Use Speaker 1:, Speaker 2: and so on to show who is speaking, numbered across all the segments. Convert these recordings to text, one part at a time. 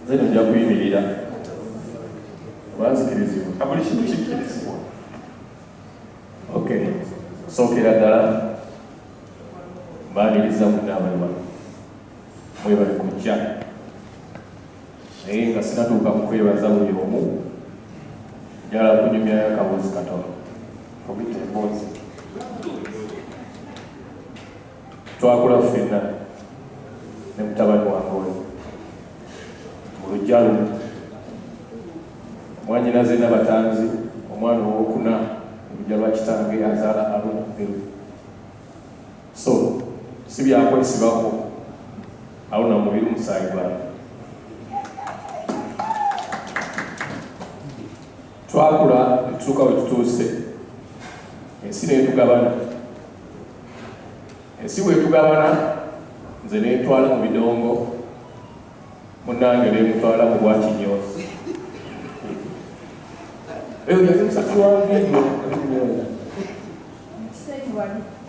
Speaker 1: Zeno nja kuyimirira banzikirizibwa
Speaker 2: buli kintu kikkirizibwa.
Speaker 1: Okay, sookera ddala mbaaniriza munnaabaliwa mwebale kujja naye nga sinatuuka mu kwebaza buli omu njala kunyumyayo akaboozi katono
Speaker 2: Obita emboozi.
Speaker 1: twakula ffenna ne mutabani wange oyo mu lujja lumu mwanyinaze n'abatanzi omwana owokuna olujja lwa kitange azaala alumu. So si byakwesibako awo na mubiri musaayi gwange. Twakula netutuuka we tutuuse ensi netugabana. Ensi bwetugabana nze netwala mu bidongo munnange nemutwala mu bwakinyoozi. Eyo yali musatu wange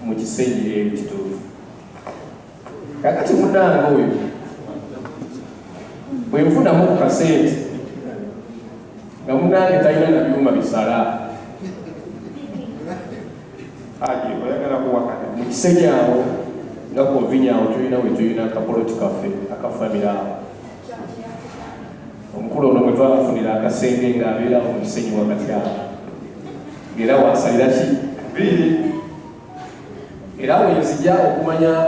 Speaker 1: mu kisenyi eyo kituufu. Kakati munnange oyo bwe nfunamu ku kasente nga munnange talina na byuma bisala
Speaker 2: oyagala kuwakana
Speaker 1: mu kisenyi awo nga konvinya awo tulina we tulina akapoloti kaffe akafamira awo. Omukulu ono bwe twafunira akasenge ng'abeera mu kisenyi wakati awo ng'era wasalira ki
Speaker 2: biri.
Speaker 1: era wenzija okumanya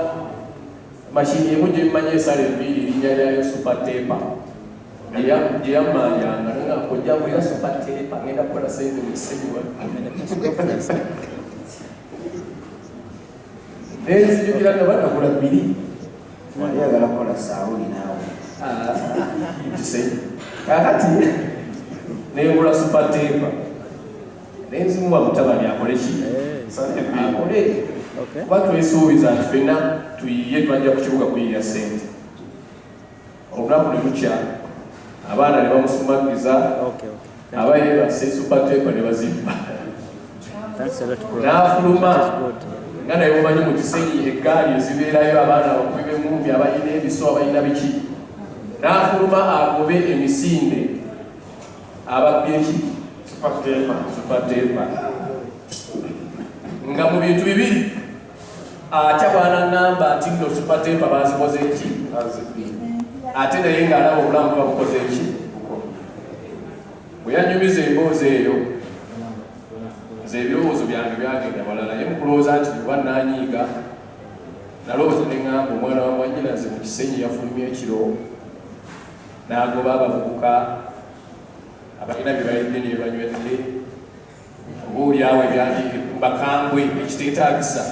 Speaker 1: mashini emu gye mmanya esala enviiri erinnya lyayo supatepa gye yammanjanga nga kojja kulira supatepa ngenda kukola sente mu kisenyi nenzijukira nga banakula bbiri
Speaker 3: wali agala kukola saawuli naawe
Speaker 1: kisenyi kakati nengula supatepa nenzimuwa mutabani akole ki akole kuba twesuubiza nti ffenna tuyiye twajja ku kibuga kuyiya sente. Olunaku ne lukya abaana ne bamusumagiza abayebase supatepa ne bazimba n'afuluma nga naye mumanyi mu kisenyi eggaali ezibeerayo abaana abakubi b'emmumbi abalina ebiso abalina biki n'afuluma agobe emisinde ababbye ki supatepa nga mu bintu bibiri atya bw'anaŋŋamba nti nno supatepa bazikoze ki ate naye ng'alaba obulamu babukoze ki. Bwe yanyumiza emboozi eyo nze ebirowoozo byange byagenda balala ye mukulowooza nti kuba nanyiiga nalowooza ne ŋŋamba omwana wa mwannyinaze mu kisenyi yafulumya ekiro n'agoba abavubuka abalina bye bayidde ne banywedde obaolyawo ebyali bakambwe ekiteetaagisa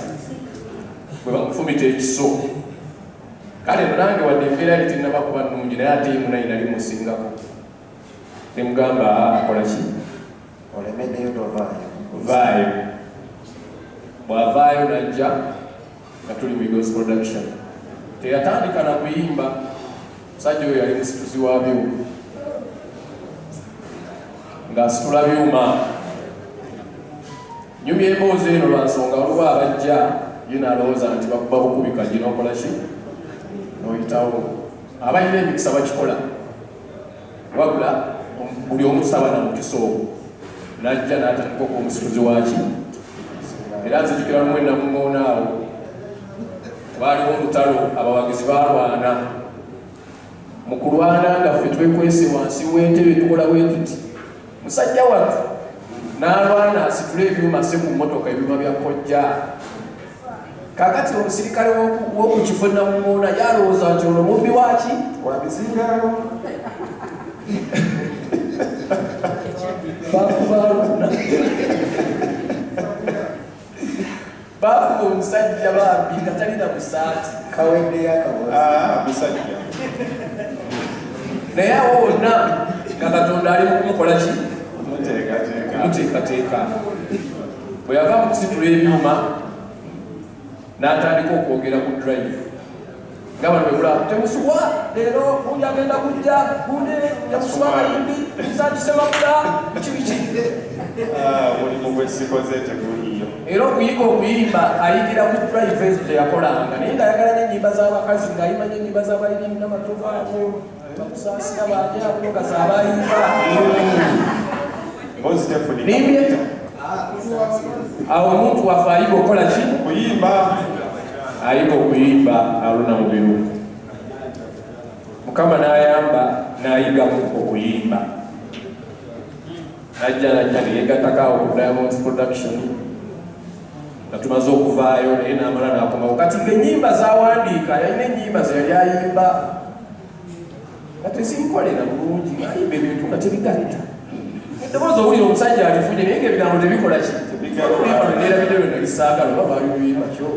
Speaker 1: bwe bamufumita ekiso. Kale nange wadde embeera yali tennaba kuba nnungi naye ate munayi nali musingako ne mugamba akola ki
Speaker 3: olemeddeyo tovaayo
Speaker 1: vaayo. Bw'avaayo najja nga tuli mu Eagles production teyatandika na kuyimba. Musajja oyo yali musituzi wa byuma ng'asitula byuma. Nyumya emboozi eno lwa nsonga waliwo abajja ye n'alowooza nti bakuba bukubika gye n'okola ki n'oyitawo. Abalina emikisa bakikola wabula buli omu tusaba na mukisa ogwo n'ajja n'atandika omusituzi waki. Era nzijukira lumu ennamuŋŋoona awo baaliwo olutalo abawagizi baalwana. Mu kulwana nga ffe twekwese wansi w'entebe tukola bwe tuti musajja wattu n'alwana asitula ebyuma se ku mmotoka ebyuma bya kojja. Kakati omusirikale w'oku kifo namuŋŋoona yalowooza nti ono mubbi waki
Speaker 2: wabizingalo
Speaker 1: bakubaluna bakuba omusajja bambi nga talina musaati
Speaker 3: kaweddeyo akaboozi
Speaker 2: musajja
Speaker 1: naye awo wonna nga Katonda ali mu kumukola ki kumuteekateeka. Bwe yava mu kusitula ebyuma n'atandika okwogera ku drive nga bano bwebula temusubwa leero gundi agenda kujja gundi yamusuba amayimbi sakisemabula kibiki
Speaker 2: mulimu gwesikoze teguliyo
Speaker 1: era okuyiga okuyimba ayigira ku drive ezo teyakolanga naye ng'ayagala n'ennyimba z'abakazi ng'ayimanya ennyimba z'abayimbi n'amatovaako bakusaasira banjabo nga z'abayimba nimbye awo omuntu waffe ayiga okukola ki
Speaker 2: okuyimba
Speaker 1: ayiga okuyimba Haruna Mubiru Mukama n'ayamba n'ayigamu okuyimba najja neyegattakawo ku Diamonds Production nga tumaze okuvaayo naye n'amala n'akomawo kati ng'ennyimba z'awandiika yalina ennyimba ze yali ayimba nga tezinkolera bulungi ng'ayimba ebintu nga tebigatta eddoboozi owulira omusajja alifunye naye ng'ebigambo tebikola ki oluyimba lweneerabidde lwe nali saagala oba baali luyimba kyo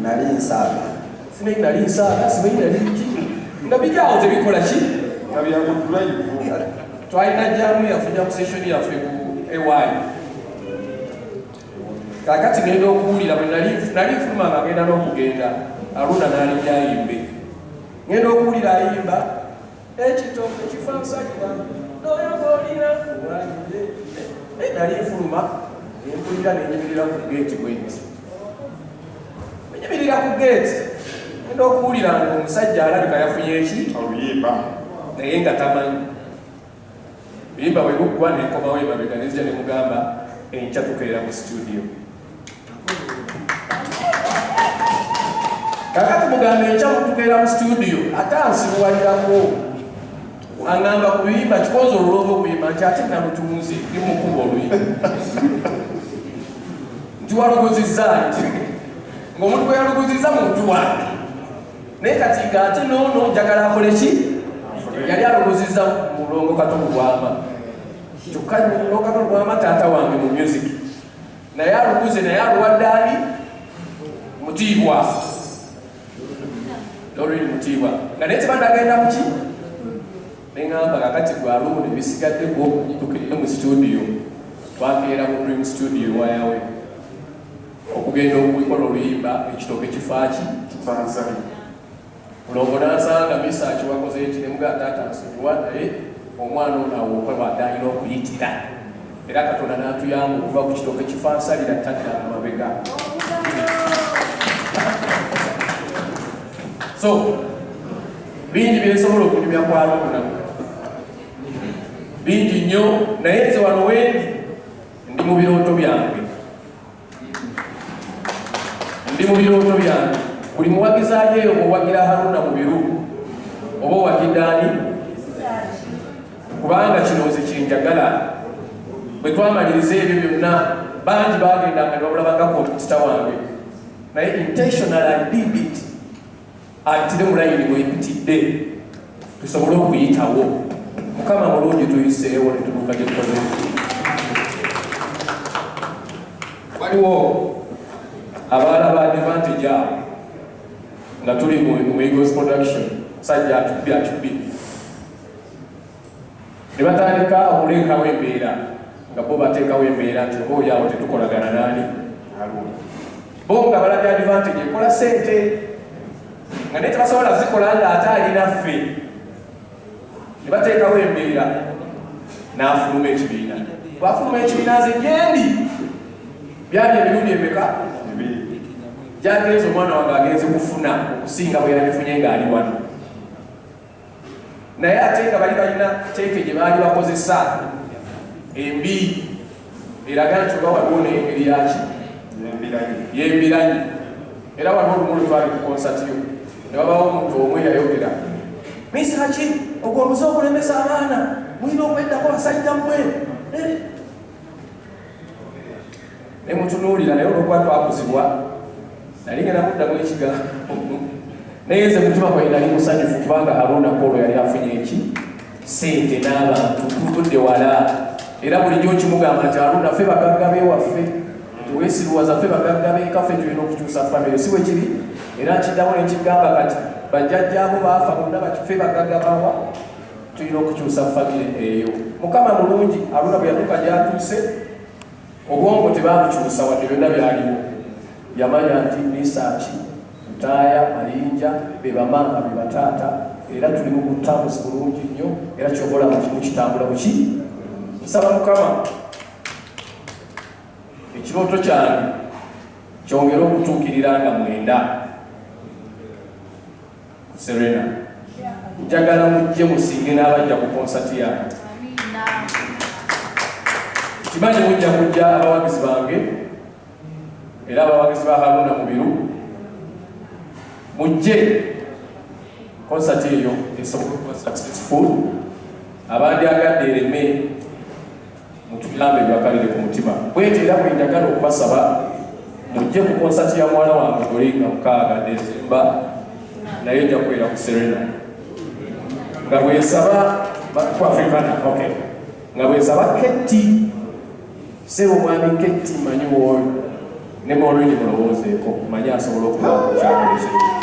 Speaker 3: nali nsaaga
Speaker 1: simanyi nali nsaaga simanyi nali ki nga bijaawo tebikola ki
Speaker 2: nga byakutulayivu
Speaker 1: twalina jamu yafunya mu seshoni yaffe ku ewaayi kakati ngenda okuwulira bwe nali nfuluma nga ngenda n'okugenda Haruna n'alijja ayimbe ngenda okuwulira ayimba ekitooke kifansakira noyogoolina wayimbe naye nali nfuluma nempulira nenyimirira ku geeti bwenti enyimirira ku geeti ngenda okuwulira nga omusajja alabika yafunye eki
Speaker 2: oluyimba
Speaker 1: naye nga tamanyi biyimba bwe buggwa nenkomawo emabega nezija ne mugamba enkya tukeera mu studio kakati mugamba enkya mutukeera mu studio ate ansibuwalirako aŋŋamba ku luyimba kikoze olulova okuyimba nti ate namutunze nimukuba oluyimba nti waluguzizza nti ng'omuntu gwe yaluguzizza muntu wange naye kati nga ate noono njagala akole ki yali aluguzizza mulongo Katonda Lwama kyokka mulongo Katonda Lwama taata wange mu music naye aluguze naye aluwadde ani Mutiibwa Lorraine Mutiibwa nga naye tebandagenda mu ki neŋŋamba kakati gwe alumuna ebisigadde tukirire mu studio twakeera mu Dream Studio wayawe okugenda okukola oluyimba ekitooke kifaaki
Speaker 2: kifansali
Speaker 1: mulongo n'asanga misaaki wakoze eki ne mugaa taata nsonyiwa naye omwana ono awookebwadde alina okuyitira era Katonda n'atuyamba okuva ku kitooke kifansalira tadda amabega so bingi byensobola okunyumya ku Haruna bingi nnyo naye nze wano wendi ndi mu birooto byange buli muwagizi alyeyo owagira Haruna Mubiru oba owagidde ani kubanga kino nze kyenjagala bwe twamaliriza ebyo byonna bangi bagendanga nebabulabanga kompetita wange naye intentional I did it atire mu layini bweyitidde tusobole okuyitawo Mukama mulungi tuyiseewo ne tuluka gye tukoze waliwo abaala ba advantage abo nga tuli mu Eagles Production sajja atubbi ne batandika okulekawo embeera nga bo bateekawo embeera nti oba oliawo tetukolagana nani bo nga balabye advantage ekola sente nga naye tebasobola zikola nga ate alinaffe ne bateekawo embeera n'afuluma ekibiina bwafuluma ekibiina nze gyendi byali emirundi emeka gyagenza omwana wange agenze kufuna okusinga bwe yabifunye ng'ali wano naye ate nga bali balina teeke gye baali bakozesa embi eraga nti oba waliwo n'engeri yaki yembiranyi era waliwo olumulu twali ku konsatiyo ne babawo omuntu omwe yayogera misaki ogwo omuze okulemesa abaana mulina okweddako basajja mmwe ne mutunuulira naye olwokuba twakuzibwa nali ngenda muddamu ekigambo naye nze mutima gwange nali musanyufu kubanga Haruna Kolo yali afunye eki sente n'abantu tutudde wala era bulijjo kimugamba nti Haruna ffe bagagga beewaffe teweesiruwaza ffe bagagga beekaffe tulina okukyusa famire si bwe kiri era nkiddamu nekigamba kati bajjajjaabo baafa bonna bakiffe bagagga bawa tulina okukyusa famire eyo Mukama mulungi Haruna bwe yatuuka gyatuuse obwongo tebamukyusa wadde byonna byaliwo yamanya nti Misaaki Mutaaya Mayinja be bamaama be bataata era tuli mu butambuzi bulungi nnyo era kyobola mu kitambula buki nsaba Mukama ekirooto kyange kyongera okutuukirira nga 9 ku Serena. Njagala mujje musinge n'abajja ku konsati yange. Kimanyi mujja kujja abawagizi bange era abawagizi ba Haruna Mubiru. Mujje konsati eyo esobola okuba successful. Abandyagadde ereme mutuyambe byakalire ku mutima. Bwete era bwe njagala okubasaba mujje ku konsati ya mwana wange Golinga 6 December naye nja kubeera ku Serena. Nga bwesaba ku Africana, okay. Nga bwesaba Ketti sebo mwami Ketti manyi wo ne mulowoozeeko manyi asobola okuba ku kyakolese.